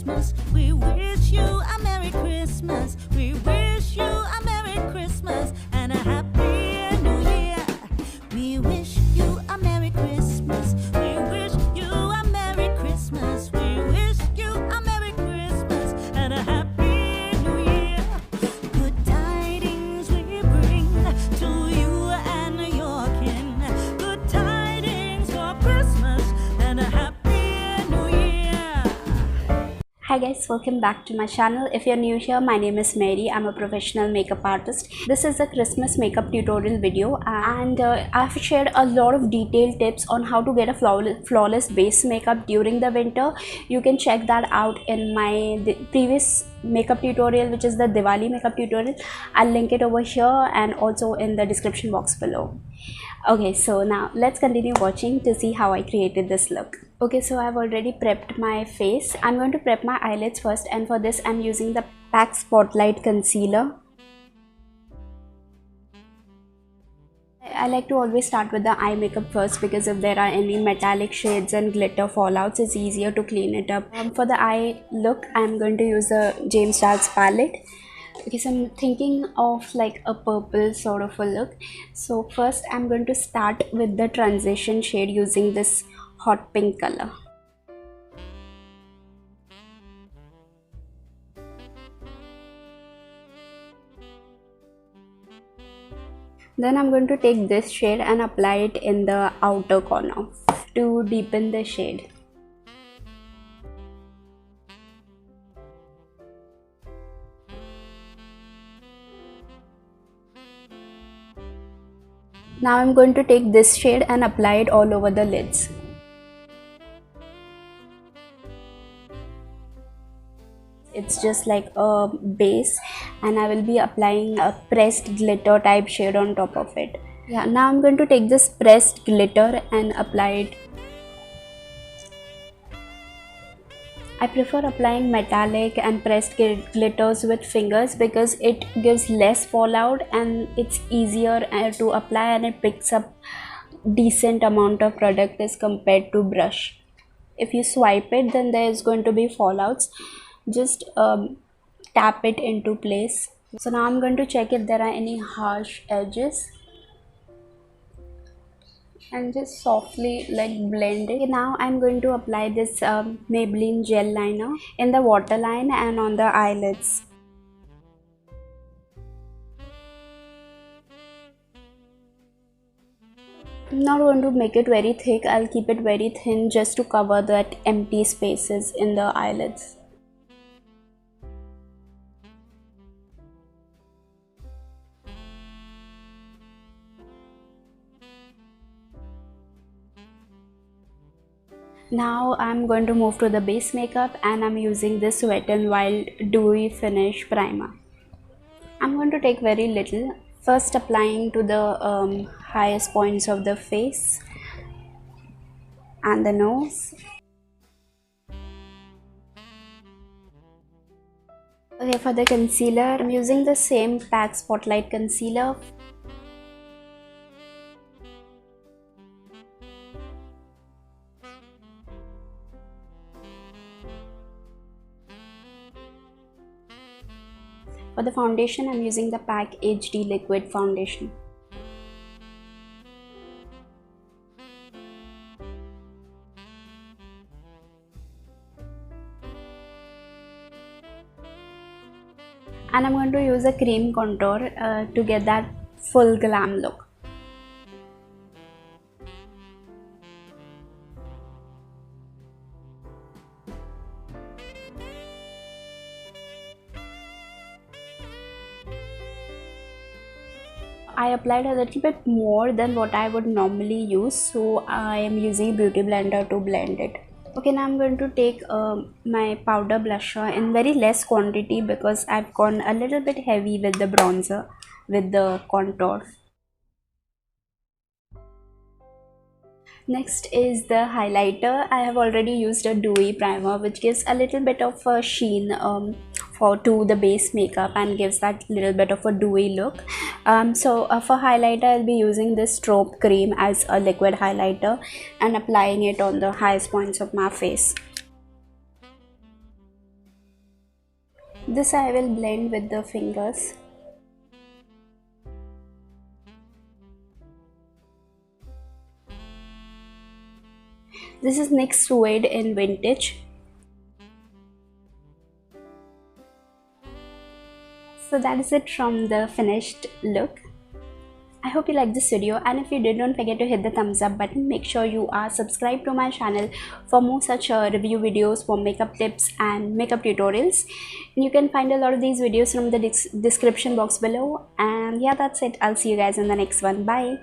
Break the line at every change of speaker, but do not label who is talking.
Christmas. We wish you a Merry Christmas. We wish you a Merry Christmas and a Happy New Year. We wish you a Merry Christmas. We wish you a Merry Christmas. We wish you a Merry Christmas and a Happy New Year. Good tidings we bring to you and your kin. Good tidings for Christmas and a Happy New Year.
Hi guys, welcome back to my channel. If you're new here, my name is Mary. I'm a professional makeup artist. This is a Christmas makeup tutorial video, and I've shared a lot of detailed tips on how to get a flawless base makeup during the winter. You can check that out in my previous makeup tutorial, which is the Diwali makeup tutorial. I'll link it over here and also in the description box below. Okay, so now let's continue watching to see how I created this look. Okay, so I've already prepped my face. I'm going to prep my eyelids first, and for this I'm using the PAC Spotlight Concealer. I like to always start with the eye makeup first, because if there are any metallic shades and glitter fallouts, it's easier to clean it up. For the eye look, I'm going to use the James Charles palette. Okay, so I'm thinking of like a purple sort of a look. So first I'm going to start with the transition shade using this hot pink color. Then I'm going to take this shade and apply it in the outer corner to deepen the shade. Now I'm going to take this shade and apply it all over the lids. It's just like a base, and I will be applying a pressed glitter type shade on top of it. Yeah, now I'm going to take this pressed glitter and apply it. I prefer applying metallic and pressed glitters with fingers because it gives less fallout and it's easier to apply, and it picks up decent amount of product as compared to brush. If you swipe it, then there is going to be fallouts. Just tap it into place. So now I'm going to check if there are any harsh edges and just softly like blend it. Now I'm going to apply this Maybelline gel liner in the waterline and on the eyelids. I'm not going to make it very thick. I'll keep it very thin just to cover that empty spaces in the eyelids. Now I'm going to move to the base makeup, and I'm using this Wet n Wild Dewy Finish Primer. I'm going to take very little, first applying to the highest points of the face and the nose. Okay, for the concealer, I'm using the same PAC Spotlight Concealer. For the foundation, I'm using the PAC HD Liquid Foundation. And I'm going to use a cream contour to get that full glam look. I applied a little bit more than what I would normally use, so I am using Beauty Blender to blend it. Okay, now I'm going to take my powder blusher in very less quantity because I've gone a little bit heavy with the bronzer, with the contour. Next is the highlighter. I have already used a dewy primer which gives a little bit of a sheen to the base makeup and gives that little bit of a dewy look. For highlighter, I'll be using this strobe cream as a liquid highlighter and applying it on the highest points of my face. This I will blend with the fingers. This is NYX Suede in Vintage. So that is it from the finished look. I hope you liked this video, and if you did, don't forget to hit the thumbs up button. Make sure you are subscribed to my channel for more such review videos for makeup tips and makeup tutorials. And you can find a lot of these videos from the description box below. And yeah, that's it. I'll see you guys in the next one. Bye.